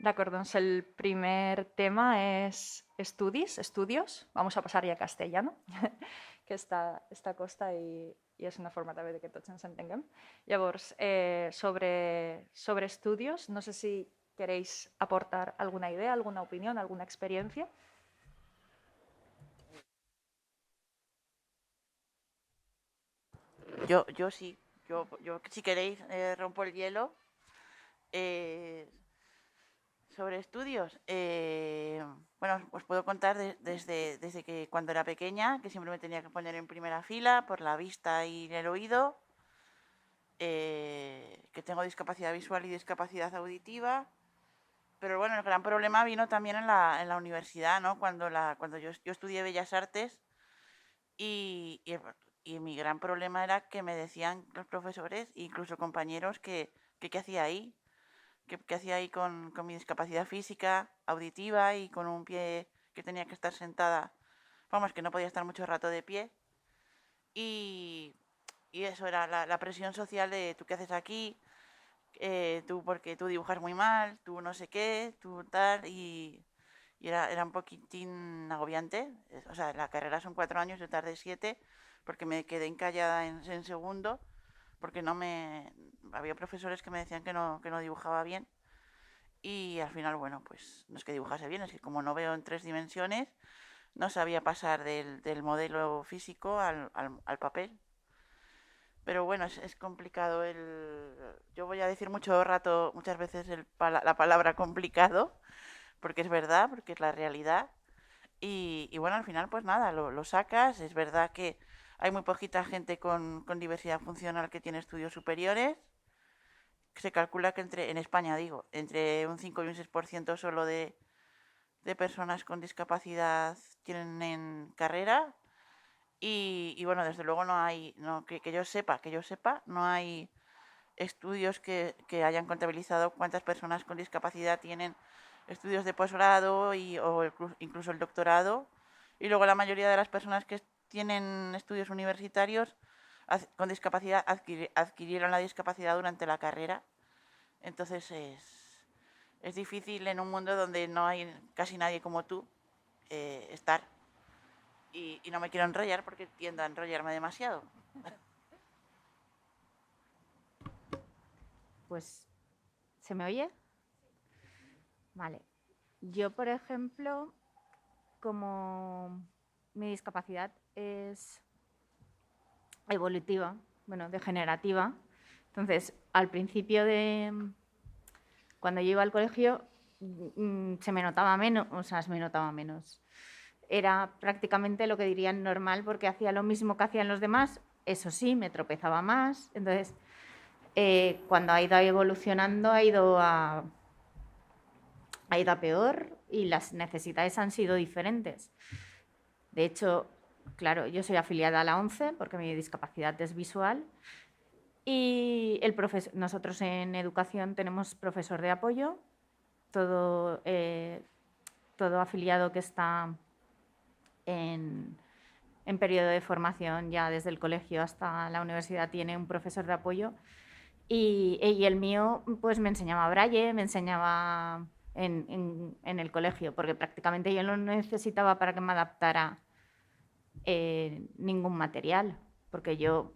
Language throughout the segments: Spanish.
D'acord, doncs el primer tema és estudios. Vamos a passar ja a castellano, que està costa i és una forma també de que tots ens entenguem. Llavors, sobre estudios, no sé si queréis aportar alguna idea, alguna opinión, alguna experiencia. Yo sí, yo si queréis rompo el hielo. Eh, sobre estudios, bueno, os puedo contar desde que cuando era pequeña, que siempre me tenía que poner en primera fila por la vista y el oído, que tengo discapacidad visual y discapacidad auditiva. Pero bueno, el gran problema vino también en la universidad, ¿no? Cuando yo estudié Bellas Artes y, y, y mi gran problema era que me decían los profesores, incluso compañeros, que qué hacía ahí, que hacía ahí con mi discapacidad física, auditiva y con un pie que tenía que estar sentada, vamos, que no podía estar mucho rato de pie. Y, y eso era la presión social de tú qué haces aquí, tú porque tú dibujas muy mal, tú no sé qué, tú tal, y era un poquitín agobiante. O sea, la carrera son 4 años, yo tardé 7, porque me quedé encallada en segundo, porque no me... Había profesores que me decían que no dibujaba bien, y al final, bueno, pues no es que dibujase bien, es que como no veo en 3 dimensiones, no sabía pasar del modelo físico al papel. Pero bueno, es complicado el... Yo voy a decir mucho rato, muchas veces la palabra complicado, porque es verdad, porque es la realidad. Y bueno, al final pues nada, lo sacas. Es verdad que hay muy poquita gente con diversidad funcional que tiene estudios superiores. Se calcula que en España digo, entre un 5 y un 6% solo de personas con discapacidad tienen carrera. Y bueno, desde luego no hay, no, que yo sepa, no hay estudios que hayan contabilizado cuántas personas con discapacidad tienen estudios de posgrado o incluso el doctorado. Y luego la mayoría de las personas que tienen estudios universitarios con discapacidad adquirieron la discapacidad durante la carrera. Entonces es difícil en un mundo donde no hay casi nadie como tú estar. Y no me quiero enrollar porque tiendo a enrollarme demasiado. Pues, ¿se me oye? Vale. Yo, por ejemplo, como mi discapacidad es evolutiva, bueno, degenerativa, entonces al principio de cuando yo iba al colegio se me notaba menos, o sea, se me notaba menos. Era prácticamente lo que dirían normal porque hacía lo mismo que hacían los demás, eso sí, me tropezaba más, entonces cuando ha ido evolucionando ha ido a peor y las necesidades han sido diferentes. De hecho, claro, yo soy afiliada a la ONCE porque mi discapacidad es visual y nosotros en educación tenemos profesor de apoyo, todo, todo afiliado que está en periodo de formación ya desde el colegio hasta la universidad tiene un profesor de apoyo y el mío pues me enseñaba braille, me enseñaba en el colegio, porque prácticamente yo no necesitaba para que me adaptara ningún material, porque yo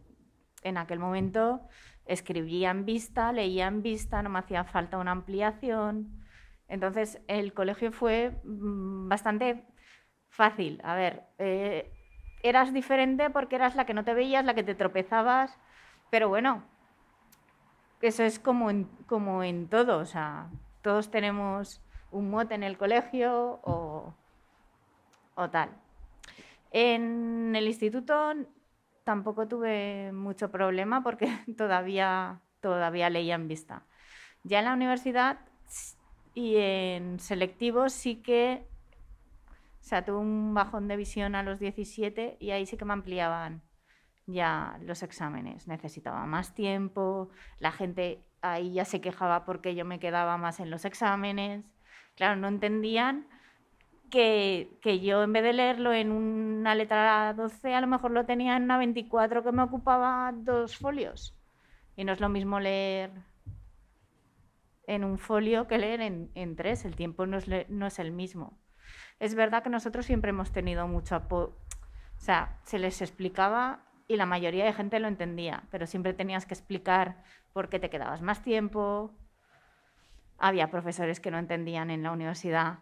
en aquel momento escribía en vista, leía en vista, no me hacía falta una ampliación. Entonces el colegio fue bastante fácil. A ver, eras diferente porque eras la que no te veías, la que te tropezabas, pero bueno, eso es como en todo, o sea, todos tenemos un mote en el colegio o tal. En el instituto tampoco tuve mucho problema porque todavía leía en vista. Ya en la universidad y en selectivos sí que, o sea, tuve un bajón de visión a los 17 y ahí sí que me ampliaban ya los exámenes. Necesitaba más tiempo, la gente ahí ya se quejaba porque yo me quedaba más en los exámenes. Claro, no entendían que yo en vez de leerlo en una letra 12 a lo mejor lo tenía en una 24 que me ocupaba 2 folios. Y no es lo mismo leer en un folio que leer en 3. El tiempo no es el mismo. Es verdad que nosotros siempre hemos tenido mucho apoyo. O sea, se les explicaba y la mayoría de gente lo entendía, pero siempre tenías que explicar por qué te quedabas más tiempo. Había profesores que no entendían en la universidad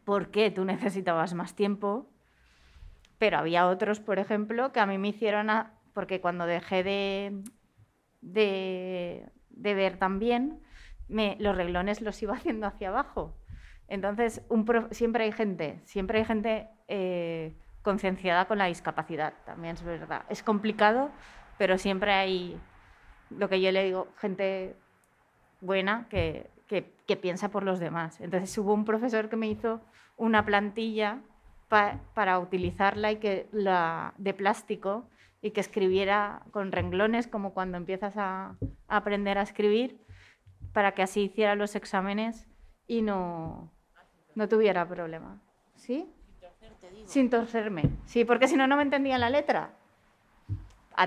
por qué tú necesitabas más tiempo, pero había otros, por ejemplo, que a mí me hicieron... porque cuando dejé de ver tan bien, los reglones los iba haciendo hacia abajo. Entonces, siempre hay gente concienciada con la discapacidad, también es verdad. Es complicado, pero siempre hay, lo que yo le digo, gente buena que piensa por los demás. Entonces hubo un profesor que me hizo una plantilla para utilizarla de plástico y que escribiera con renglones, como cuando empiezas a aprender a escribir, para que así hiciera los exámenes y no tuviera problema. ¿Sí? Sin torcerme. Sí, porque si no, no me entendía la letra.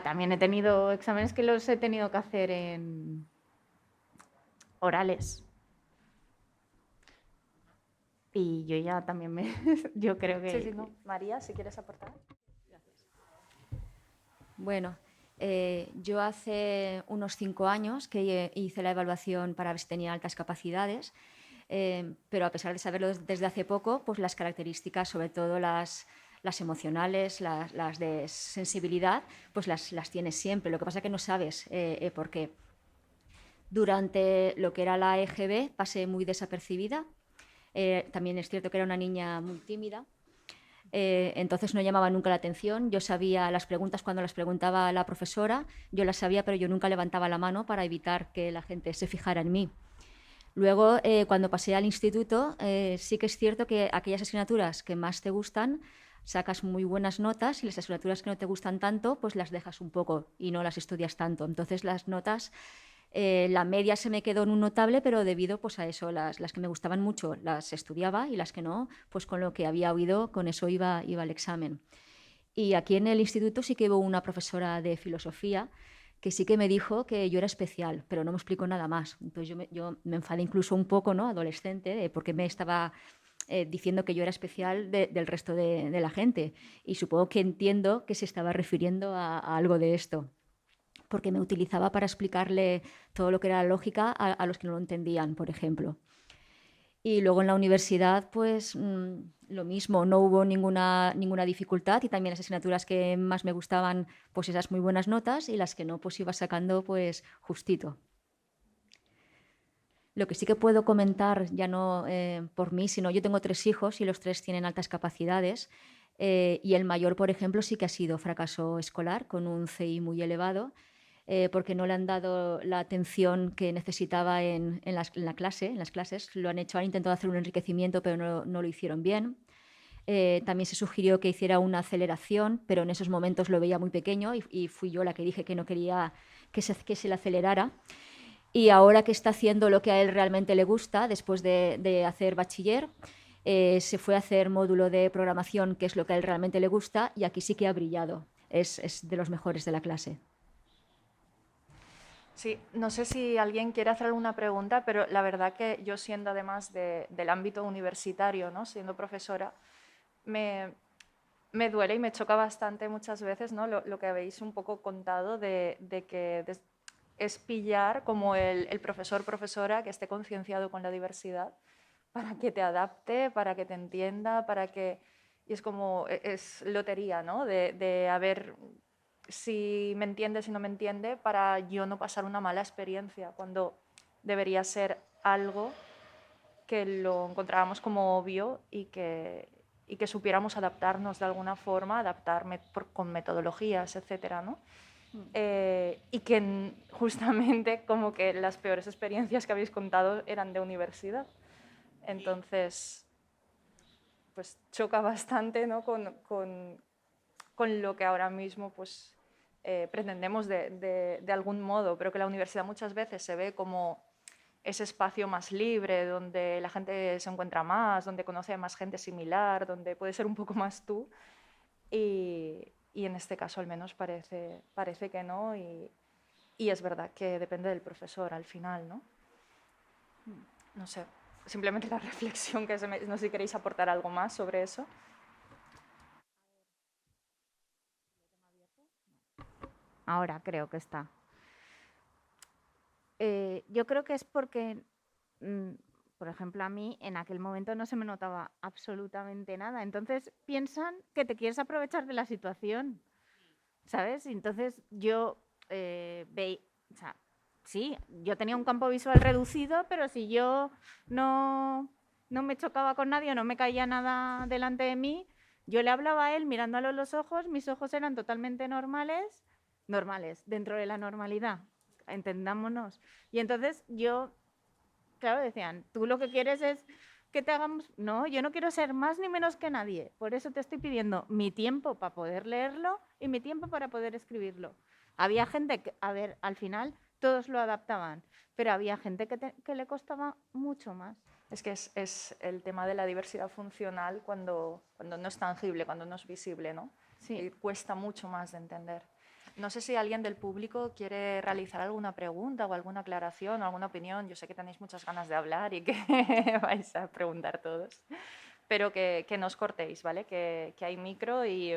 También he tenido exámenes que los he tenido que hacer en orales. Y yo ya también yo creo que... Sí, no. María, si quieres aportar. Bueno, yo hace unos 5 años que hice la evaluación para ver si tenía altas capacidades, pero a pesar de saberlo desde hace poco, pues las características, sobre todo las emocionales, las de sensibilidad, pues las tienes siempre. Lo que pasa es que no sabes por qué. Durante lo que era la EGB pasé muy desapercibida. También es cierto que era una niña muy tímida. Entonces no llamaba nunca la atención. Yo sabía las preguntas cuando las preguntaba la profesora, yo las sabía, pero yo nunca levantaba la mano para evitar que la gente se fijara en mí. Luego, cuando pasé al instituto, sí que es cierto que aquellas asignaturas que más te gustan sacas muy buenas notas y las asignaturas que no te gustan tanto, pues las dejas un poco y no las estudias tanto. Entonces las notas... la media se me quedó en un notable, pero debido pues, a eso, las que me gustaban mucho las estudiaba y las que no, pues con lo que había oído, con eso iba al examen. Y aquí en el instituto sí que hubo una profesora de filosofía que sí que me dijo que yo era especial, pero no me explicó nada más. Entonces yo me enfadé incluso un poco, ¿no? Adolescente, porque me estaba diciendo que yo era especial del resto de la gente. Y supongo que entiendo que se estaba refiriendo a algo de esto, porque me utilizaba para explicarle todo lo que era la lógica a los que no lo entendían, por ejemplo. Y luego en la universidad, pues lo mismo, no hubo ninguna dificultad y también las asignaturas que más me gustaban, pues esas muy buenas notas y las que no, pues iba sacando pues justito. Lo que sí que puedo comentar, ya no por mí, sino yo tengo 3 hijos y los 3 tienen altas capacidades y el mayor, por ejemplo, sí que ha sido fracaso escolar con un CI muy elevado. Porque no le han dado la atención que necesitaba en las clases. Han intentado hacer un enriquecimiento, pero no lo hicieron bien. También se sugirió que hiciera una aceleración, pero en esos momentos lo veía muy pequeño y fui yo la que dije que no quería que se le acelerara. Y ahora que está haciendo lo que a él realmente le gusta, después de hacer bachiller, se fue a hacer módulo de programación, que es lo que a él realmente le gusta, y aquí sí que ha brillado. Es de los mejores de la clase. Sí, no sé si alguien quiere hacer alguna pregunta, pero la verdad que yo siendo además del ámbito universitario, ¿no? Siendo profesora, me duele y me choca bastante muchas veces, ¿no? Lo que habéis un poco contado de que es pillar como el profesora que esté concienciado con la diversidad para que te adapte, para que te entienda, Y es como, es lotería, ¿no? De a ver si me entiende, si no me entiende, para yo no pasar una mala experiencia, cuando debería ser algo que lo encontrábamos como obvio y que supiéramos adaptarnos de alguna forma, con metodologías, etcétera, ¿no? Y que justamente como que las peores experiencias que habéis contado eran de universidad. Entonces, pues choca bastante, ¿no? con lo que ahora mismo pues, pretendemos de algún modo, pero que la universidad muchas veces se ve como ese espacio más libre, donde la gente se encuentra más, donde conoce a más gente similar, donde puede ser un poco más tú. Y en este caso al menos parece que no, y es verdad que depende del profesor al final, ¿no? No sé, simplemente la reflexión que no sé si queréis aportar algo más sobre eso. Ahora creo que está. Yo creo que es porque, por ejemplo, a mí en aquel momento no se me notaba absolutamente nada. Entonces piensan que te quieres aprovechar de la situación, ¿sabes? Entonces yo o sea, sí, yo tenía un campo visual reducido, pero si yo no me chocaba con nadie, no me caía nada delante de mí, yo le hablaba a él mirándolo a los ojos, mis ojos eran totalmente normales, dentro de la normalidad, entendámonos. Y entonces yo, claro, decían, tú lo que quieres es que te hagamos... No, yo no quiero ser más ni menos que nadie. Por eso te estoy pidiendo mi tiempo para poder leerlo y mi tiempo para poder escribirlo. Había gente que, a ver, al final todos lo adaptaban, pero había gente que le costaba mucho más. Es que es el tema de la diversidad funcional cuando no es tangible, cuando no es visible, ¿no? Sí. Y cuesta mucho más de entender. No sé si alguien del público quiere realizar alguna pregunta o alguna aclaración o alguna opinión. Yo sé que tenéis muchas ganas de hablar y que vais a preguntar todos, pero que no os cortéis, ¿vale? Que hay micro y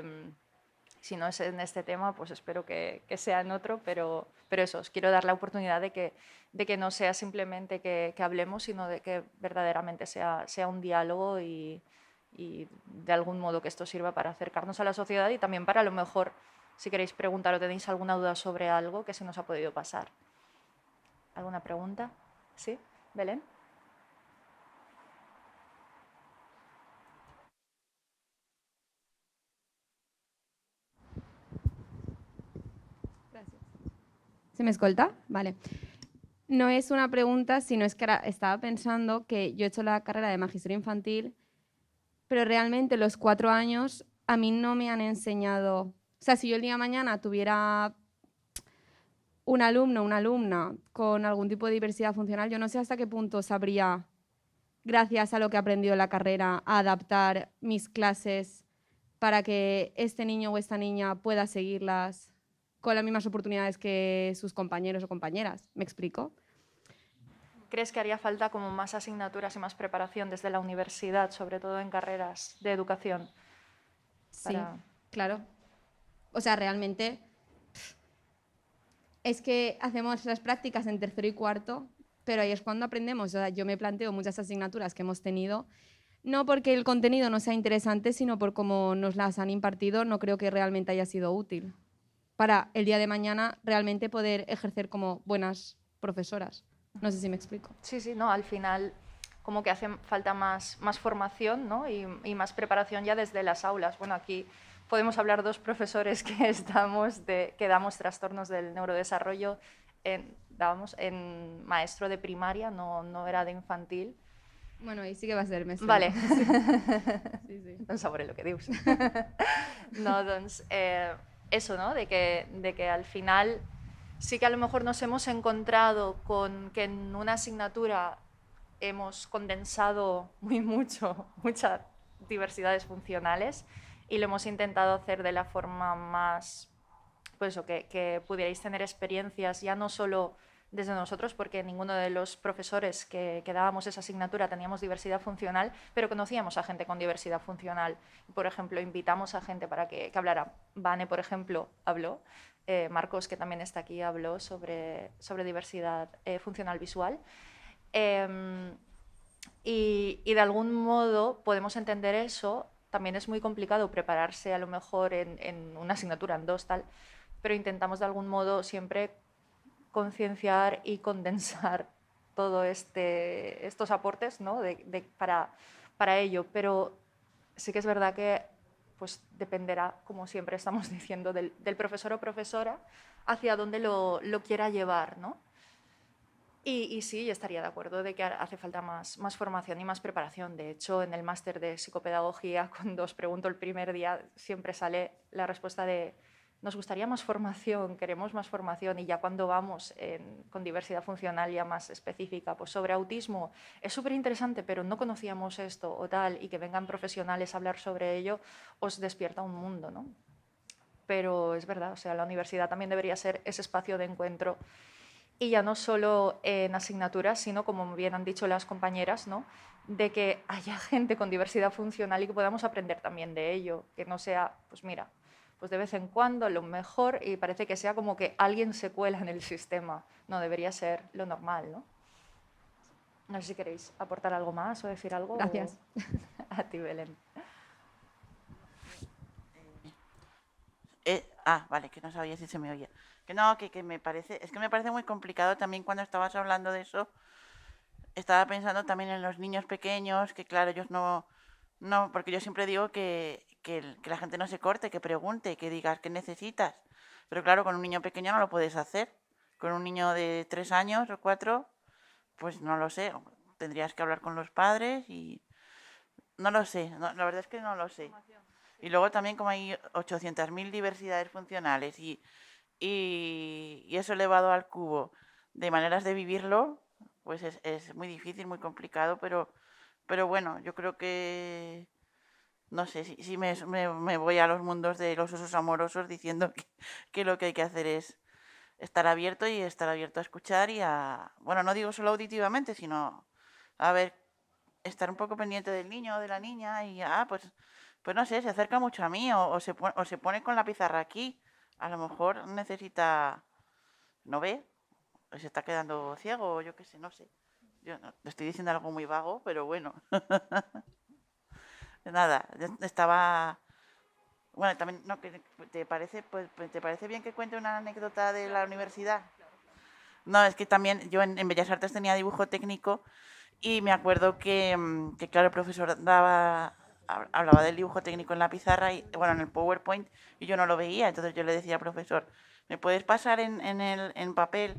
si no es en este tema, pues espero que sea en otro, pero eso, os quiero dar la oportunidad de que no sea simplemente que hablemos, sino de que verdaderamente sea un diálogo y de algún modo que esto sirva para acercarnos a la sociedad y también para a lo mejor, si queréis preguntar o tenéis alguna duda sobre algo que se nos ha podido pasar. ¿Alguna pregunta? ¿Sí? ¿Belén? Gracias. ¿Se me escolta? Vale. No es una pregunta, sino es que ahora estaba pensando que yo he hecho la carrera de magisterio infantil, pero realmente los 4 años a mí no me han enseñado... O sea, si yo el día de mañana tuviera un alumno o una alumna con algún tipo de diversidad funcional, yo no sé hasta qué punto sabría, gracias a lo que he aprendido en la carrera, a adaptar mis clases para que este niño o esta niña pueda seguirlas con las mismas oportunidades que sus compañeros o compañeras. ¿Me explico? ¿Crees que haría falta como más asignaturas y más preparación desde la universidad, sobre todo en carreras de educación? Sí, claro. O sea, realmente es que hacemos las prácticas en tercero y cuarto, pero ahí es cuando aprendemos. O sea, yo me planteo muchas asignaturas que hemos tenido, no porque el contenido no sea interesante, sino por cómo nos las han impartido, no creo que realmente haya sido útil para el día de mañana realmente poder ejercer como buenas profesoras. No sé si me explico. Sí, sí, no, al final como que hace falta más formación, ¿no? y más preparación ya desde las aulas. Bueno, aquí podemos hablar dos profesores que damos trastornos del neurodesarrollo, dábamos en maestro de primaria, no era de infantil. Bueno, y sí que va a ser mestre. Vale. Sí, sí. Doncs sabré lo que dius. No, doncs, eso, ¿no? De que al final sí que a lo mejor nos hemos encontrado con que en una asignatura hemos condensado muchas diversidades funcionales y lo hemos intentado hacer de la forma más, pues eso, que pudierais tener experiencias ya no solo desde nosotros, porque ninguno de los profesores que dábamos esa asignatura teníamos diversidad funcional, pero conocíamos a gente con diversidad funcional. Por ejemplo, invitamos a gente para que hablara. Vane, por ejemplo, habló. Marcos, que también está aquí, habló sobre diversidad funcional visual. Y de algún modo podemos entender eso. También es muy complicado prepararse a lo mejor en una asignatura, en dos, tal, pero intentamos de algún modo siempre concienciar y condensar todos estos aportes, ¿no? para ello. Pero sí que es verdad que pues, dependerá, como siempre estamos diciendo, del profesor o profesora hacia dónde lo quiera llevar, ¿no? Y sí, yo estaría de acuerdo de que hace falta más formación y más preparación. De hecho, en el máster de psicopedagogía, cuando os pregunto el primer día, siempre sale la respuesta de nos gustaría más formación, queremos más formación, y ya cuando vamos con diversidad funcional ya más específica, pues sobre autismo, es súper interesante, pero no conocíamos esto o tal, y que vengan profesionales a hablar sobre ello, os despierta un mundo, ¿no? Pero es verdad, o sea, la universidad también debería ser ese espacio de encuentro Y ya no solo en asignaturas, sino, como bien han dicho las compañeras, ¿no? De que haya gente con diversidad funcional y que podamos aprender también de ello, que no sea, pues mira, pues de vez en cuando lo mejor y parece que sea como que alguien se cuela en el sistema. No, debería ser lo normal, ¿no? No sé si queréis aportar algo más o decir algo. Gracias. A ti, Belén. Vale, que no sabía si se me oía. Que no, que me parece, es que me parece muy complicado también cuando estabas hablando de eso. Estaba pensando también en los niños pequeños, que claro, ellos no, porque yo siempre digo que la gente no se corte, que pregunte, que digas qué necesitas. Pero claro, con un niño pequeño no lo puedes hacer. Con un niño de 3 años o 4, pues no lo sé. Tendrías que hablar con los padres y no lo sé. La verdad es que no lo sé. Y luego también como hay 800.000 diversidades funcionales y eso elevado al cubo de maneras de vivirlo, pues es muy difícil, muy complicado, pero bueno, yo creo que, no sé, si me voy a los mundos de los osos amorosos diciendo que lo que hay que hacer es estar abierto y estar abierto a escuchar y bueno, no digo solo auditivamente, sino a ver, estar un poco pendiente del niño o de la niña y, pues no sé, se acerca mucho a mí o se pone con la pizarra aquí. A lo mejor necesita, no ve, o se está quedando ciego o yo qué sé, no sé. Yo no, le estoy diciendo algo muy vago, pero bueno. Nada, estaba... Bueno, también, no, ¿te parece, ¿te parece bien que cuente una anécdota de la universidad? No, es que también yo en Bellas Artes tenía dibujo técnico y me acuerdo que claro, el profesor hablaba del dibujo técnico en la pizarra y, bueno, en el PowerPoint y yo no lo veía. Entonces yo le decía al profesor, ¿me puedes pasar en papel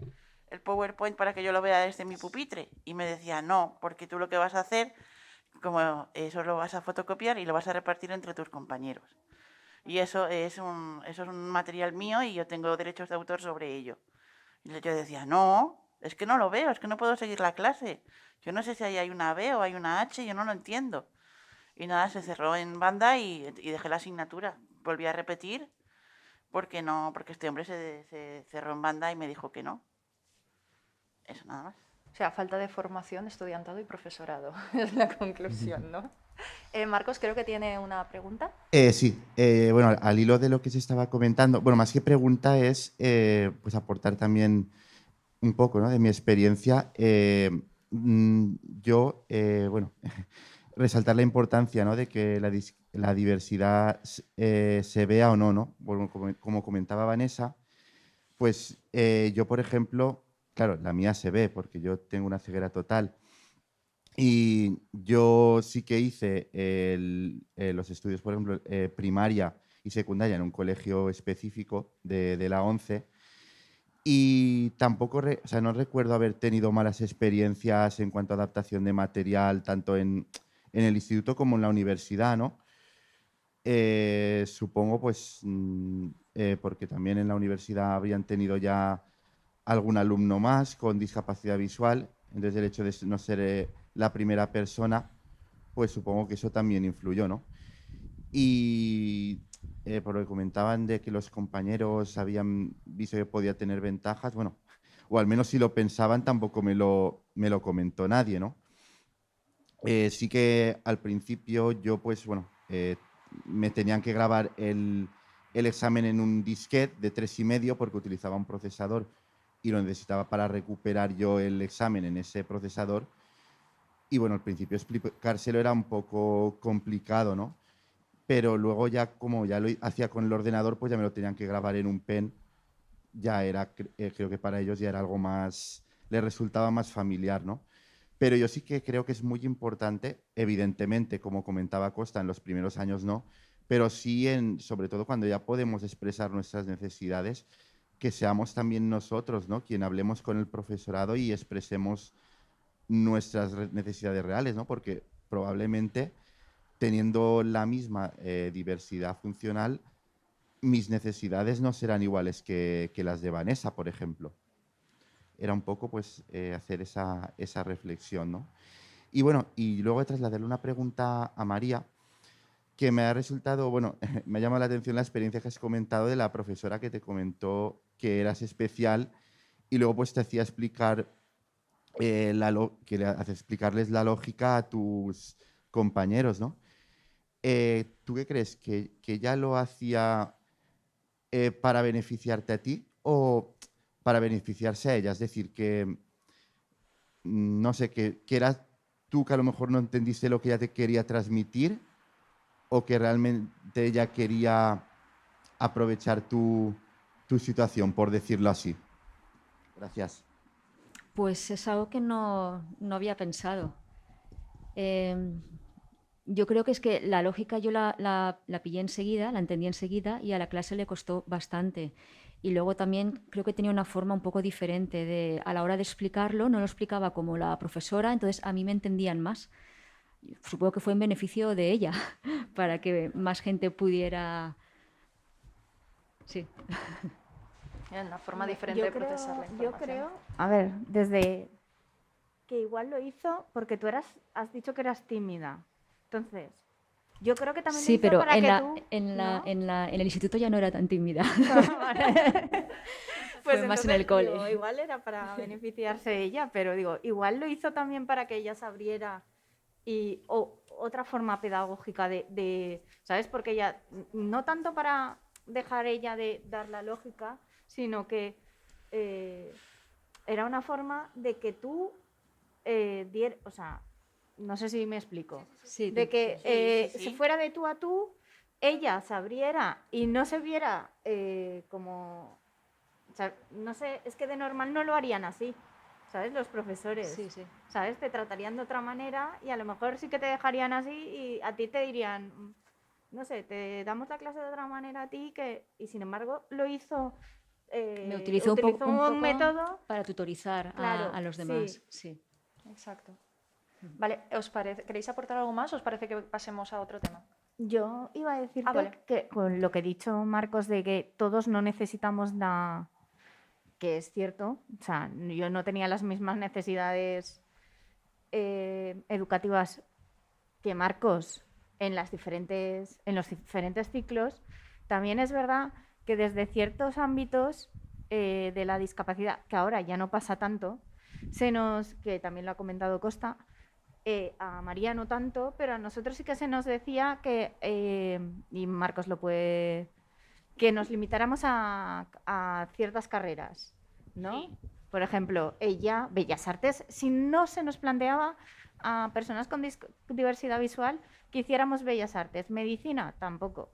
el PowerPoint para que yo lo vea desde mi pupitre? Y me decía, no, porque tú lo que vas a hacer, como eso lo vas a fotocopiar y lo vas a repartir entre tus compañeros. Y eso es un material mío y yo tengo derechos de autor sobre ello. Y yo decía, no, es que no lo veo, es que no puedo seguir la clase. Yo no sé si ahí hay una B o hay una H, yo no lo entiendo. Y nada, se cerró en banda y dejé la asignatura. Volví a repetir porque no, porque este hombre se cerró en banda y me dijo que no. Eso nada más. O sea, falta de formación, estudiantado y profesorado. Es la conclusión, ¿no? Marcos, creo que tiene una pregunta. Sí, bueno, al hilo de lo que se estaba comentando, bueno, más que pregunta es pues aportar también un poco, ¿no?, de mi experiencia. Yo, bueno, resaltar la importancia, ¿no?, de que la diversidad se vea o no, ¿no? Bueno, como comentaba Vanessa, pues yo, por ejemplo, claro, la mía se ve porque yo tengo una ceguera total. Y yo sí que hice los estudios, por ejemplo, primaria y secundaria en un colegio específico de la ONCE y tampoco, o sea, no recuerdo haber tenido malas experiencias en cuanto a adaptación de material, tanto en el instituto como en la universidad, ¿no? Supongo, pues, porque también en la universidad habrían tenido ya algún alumno más con discapacidad visual, entonces el hecho de no ser la primera persona, pues supongo que eso también influyó, ¿no? Y por lo que comentaban de que los compañeros habían visto que podía tener ventajas, bueno, o al menos si lo pensaban tampoco me lo comentó nadie, ¿no? Sí que al principio yo, pues bueno, me tenían que grabar el examen en un disquete de 3,5 porque utilizaba un procesador y lo necesitaba para recuperar yo el examen en ese procesador. Y bueno, al principio explicárselo era un poco complicado, ¿no? Pero luego ya, como ya lo hacía con el ordenador, pues ya me lo tenían que grabar en un pen. Ya era, creo que para ellos ya era algo más, les resultaba más familiar, ¿no? Pero yo sí que creo que es muy importante, evidentemente, como comentaba Costa, en los primeros años no, pero sí, sobre todo cuando ya podemos expresar nuestras necesidades, que seamos también nosotros, ¿no?, quien hablemos con el profesorado y expresemos nuestras necesidades reales, ¿no? Porque probablemente teniendo la misma diversidad funcional, mis necesidades no serán iguales que las de Vanessa, por ejemplo. Era un poco, pues, hacer esa reflexión, ¿no? Y bueno, y luego trasladarle una pregunta a María, que me ha resultado, bueno, me ha llamado la atención la experiencia que has comentado de la profesora que te comentó que eras especial y luego pues te hacía explicar que le hace explicarles la lógica a tus compañeros, ¿no? ¿Tú qué crees? ¿Que ella lo hacía para beneficiarte a ti o para beneficiarse a ella? Es decir, que, no sé, que eras tú que a lo mejor no entendiste lo que ella te quería transmitir o que realmente ella quería aprovechar tu situación, por decirlo así. Gracias. Pues es algo que no había pensado. Yo creo que es que la lógica yo la pillé enseguida, la entendí enseguida y a la clase le costó bastante. Y luego también creo que tenía una forma un poco diferente a la hora de explicarlo, no lo explicaba como la profesora, entonces a mí me entendían más. Supongo que fue en beneficio de ella, para que más gente pudiera... Sí. Era una forma diferente de procesar la información. Yo creo, a ver, desde que igual lo hizo porque tú has dicho que eras tímida. Entonces, yo creo que también Sí, lo hizo pero para en, que la, tú... en, la, ¿no? en el instituto ya no era tan tímida. Pues Fue más en el entonces, cole. digo, igual era para beneficiarse ella, pero digo, igual lo hizo también para que ella se abriera o otra forma pedagógica ¿sabes? Porque ella, no tanto para dejar ella de dar la lógica, sino que era una forma de que tú o sea, no sé si me explico, Sí, de que Sí, sí, se sí. fuera de tú a tú, ella se abriera y no se viera como, o sea, no sé, es que de normal no lo harían así, ¿sabes? Los profesores, sí, sí. ¿sabes? Te tratarían de otra manera y a lo mejor sí que te dejarían así y a ti te dirían, no sé, te damos la clase de otra manera a ti y sin embargo lo hizo, Me utilizó un poco método. para tutorizar Claro, a los sí. demás. Sí. Exacto. Vale, ¿queréis aportar algo más o os parece que pasemos a otro tema? Yo iba a decirte vale. que con lo que he dicho, Marcos, de que todos no necesitamos nada, que es cierto, o sea, yo no tenía las mismas necesidades educativas que Marcos en los diferentes ciclos. También es verdad que desde ciertos ámbitos de la discapacidad, que ahora ya no pasa tanto, que también lo ha comentado Costa, a María no tanto, pero a nosotros sí que se nos decía que, y Marcos lo puede, que nos limitáramos a ciertas carreras, ¿no? Sí. Por ejemplo, ella, Bellas Artes, si no se nos planteaba a personas con diversidad visual que hiciéramos Bellas Artes, medicina tampoco.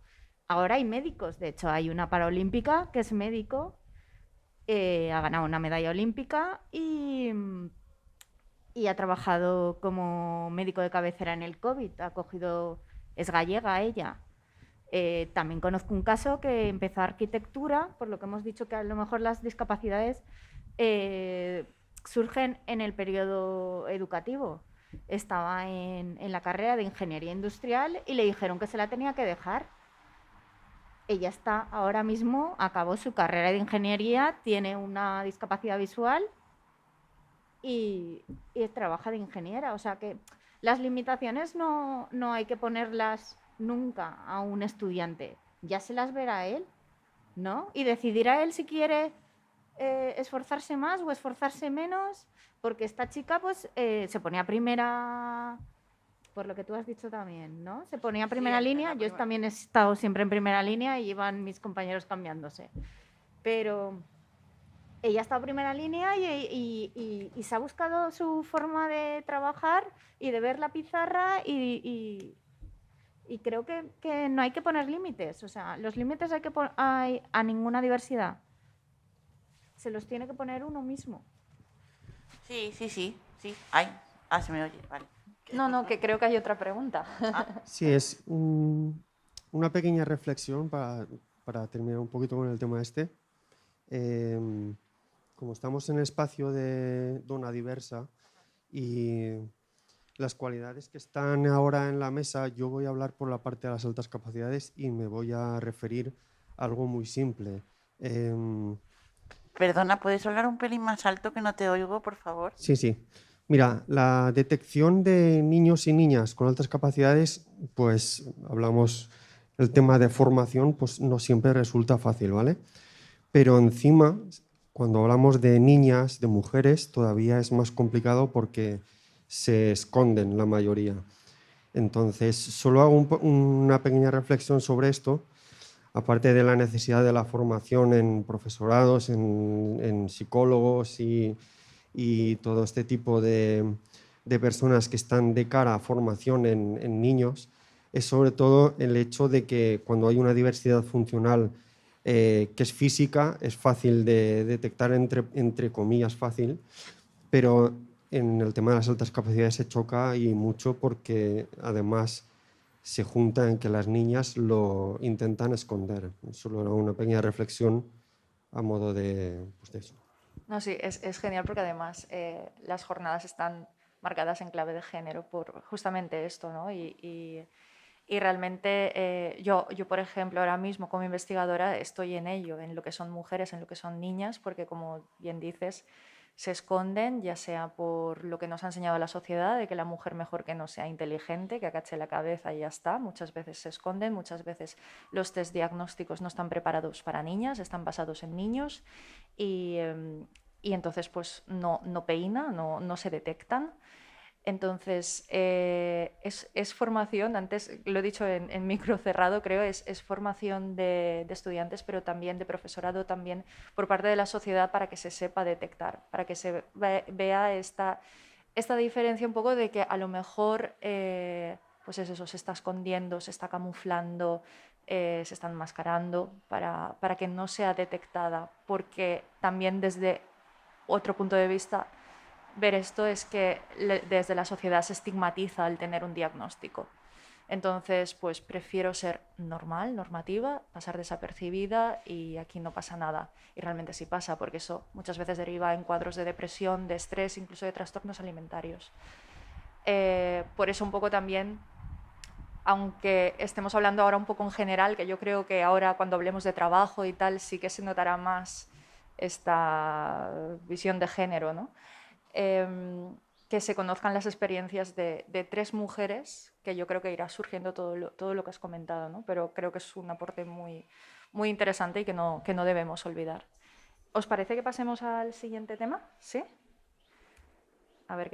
Ahora hay médicos, de hecho hay una paraolímpica que es médico, ha ganado una medalla olímpica y ha trabajado como médico de cabecera en el COVID. Es gallega ella. También conozco un caso que empezó arquitectura, por lo que hemos dicho que a lo mejor las discapacidades surgen en el periodo educativo. Estaba en la carrera de ingeniería industrial y le dijeron que se la tenía que dejar. Ella está ahora mismo, acabó su carrera de ingeniería, tiene una discapacidad visual y trabaja de ingeniera. O sea que las limitaciones no hay que ponerlas nunca a un estudiante. Ya se las verá él, ¿no? Y decidirá él si quiere esforzarse más o esforzarse menos, porque esta chica pues se ponía primera, por lo que tú has dicho también, ¿no? Se ponía a primera línea. Yo también he estado siempre en primera línea y iban mis compañeros cambiándose. Pero ella ha estado en primera línea y se ha buscado su forma de trabajar y de ver la pizarra y creo que no hay que poner límites. O sea, los límites hay a ninguna diversidad. Se los tiene que poner uno mismo. Sí. Ay, se me oye, vale. No, que creo que hay otra pregunta. Sí, es una pequeña reflexión para terminar un poquito con el tema este. Como estamos en el espacio de Dona Diversa y las cualidades que están ahora en la mesa, yo voy a hablar por la parte de las altas capacidades y me voy a referir a algo muy simple. Perdona, ¿puedes hablar un pelín más alto que no te oigo, por favor? Sí. Mira, la detección de niños y niñas con altas capacidades, pues hablamos, el tema de formación, pues no siempre resulta fácil, ¿vale? Pero encima, cuando hablamos de niñas, de mujeres, todavía es más complicado porque se esconden la mayoría. Entonces, solo hago una pequeña reflexión sobre esto, aparte de la necesidad de la formación en profesorados, en psicólogos y todo este tipo de personas que están de cara a formación en niños, es sobre todo el hecho de que cuando hay una diversidad funcional que es física, es fácil de detectar, entre comillas fácil, pero en el tema de las altas capacidades se choca y mucho porque además se junta en que las niñas lo intentan esconder. Solo era una pequeña reflexión a modo pues de eso. No, sí, es genial porque además las jornadas están marcadas en clave de género por justamente esto, ¿no? Y realmente yo, por ejemplo, ahora mismo como investigadora estoy en ello, en lo que son mujeres, en lo que son niñas, porque como bien dices, se esconden, ya sea por lo que nos ha enseñado la sociedad, de que la mujer mejor que no sea inteligente, que agache la cabeza y ya está. Muchas veces se esconden, muchas veces los test diagnósticos no están preparados para niñas, están basados en niños y entonces pues no peina, no se detectan. Entonces, es formación, antes lo he dicho en micro cerrado, creo, es formación de estudiantes, pero también de profesorado, también por parte de la sociedad para que se sepa detectar, para que se vea esta diferencia un poco de que a lo mejor, pues es eso, se está escondiendo, se está camuflando, se está enmascarando para que no sea detectada, porque también desde otro punto de vista ver esto es que desde la sociedad se estigmatiza el tener un diagnóstico. Entonces, pues prefiero ser normal, normativa, pasar desapercibida y aquí no pasa nada. Y realmente sí pasa, porque eso muchas veces deriva en cuadros de depresión, de estrés, incluso de trastornos alimentarios. Por eso un poco también, aunque estemos hablando ahora un poco en general, que yo creo que ahora cuando hablemos de trabajo y tal sí que se notará más esta visión de género, ¿no? Que se conozcan las experiencias de 3 mujeres, que yo creo que irá surgiendo todo lo que has comentado, ¿no? Pero creo que es un aporte muy, muy interesante y que no debemos olvidar. ¿Os parece que pasemos al siguiente tema? ¿Sí? A ver.